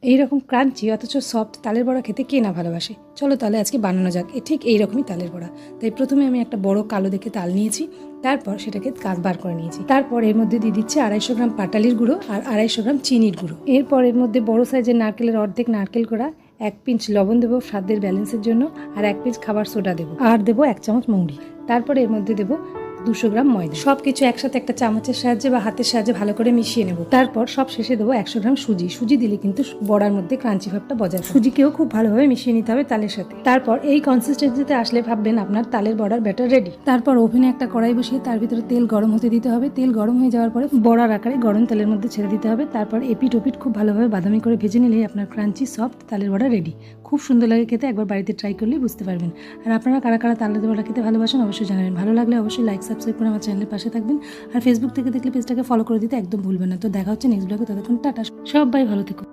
এইরকম ক্রাঞ্চি অথচ সফট তালের বড়া খেতে কে না ভালোবাসে। চলো তাহলে আজকে বানানো যাক ঠিক এইরকমই তালের বড়া। তাই প্রথমে আমি একটা বড় কালো দেখে তাল নিয়েছি, তারপর সেটাকে কাজ বার করে নিয়েছি। তারপর এর মধ্যে দিয়ে দিচ্ছি 250 গ্রাম পাটালির গুঁড়ো আর 250 গ্রাম চিনির গুঁড়ো। এরপর এর মধ্যে বড় সাইজের নারকেলের অর্ধেক নারকেল কোড়া, 1 পিঞ্চ লবণ দেবো স্বাদের ব্যালেন্সের জন্য, আর 1 পিঞ্চ খাবার সোডা দেবো, আর দেবো 1 চামচ মৌরি। তারপর এর মধ্যে দেবো 200 গ্রাম ময়দা। সব কিছু একসাথে একটা চামচের সাহায্যে বা হাতের সাহায্যে ভালো করে মিশিয়ে নেব। তারপর সব শেষে দেবো 100 গ্রাম সুজি। সুজি দিলে কিন্তু বড়ার মধ্যে ক্রাঞ্চি ভাবটা বজায় থাকে। সুজিকেও খুব ভালোভাবে মিশিয়ে নিতে হবে তালের সাথে। তারপর এই কনসিস্টেন্সিতে আসলে ভাববেন আপনার তালের বড়ার ব্যাটার রেডি। তারপর ওভেনে একটা কড়াই বসিয়ে তার ভিতরে তেল গরম হতে দিতে হবে। তেল গরম হয়ে যাওয়ার পরে বড়ার আকারে গরম তেলের মধ্যে ছেড়ে দিতে হবে। তারপর এপিট ওপিট খুব ভালোভাবে বাদামি করে ভেজে নিলেই আপনার ক্রাঞ্চি সফট তালের বড়া রেডি। খুব সুন্দর লাগে খেতে, একবার বাড়িতে ট্রাই করলেই বুঝতে পারবেন। আর আপনারা কারা কারা তালের বড়া খেতে ভালোবাসেন অবশ্যই জানাবেন। ভালো লাগলে অবশ্যই লাইক সাবস্ক্রাইব করে আমার চ্যানেলের পাশে থাকবেন। আর ফেসবুক থেকে দেখলে পেজটাকে ফলো করে দিতে একদম ভুলবেন না। তো দেখা হচ্ছে নেক্সট ব্লগে, ততক্ষণ টাটা। সবাই ভালো থেকো।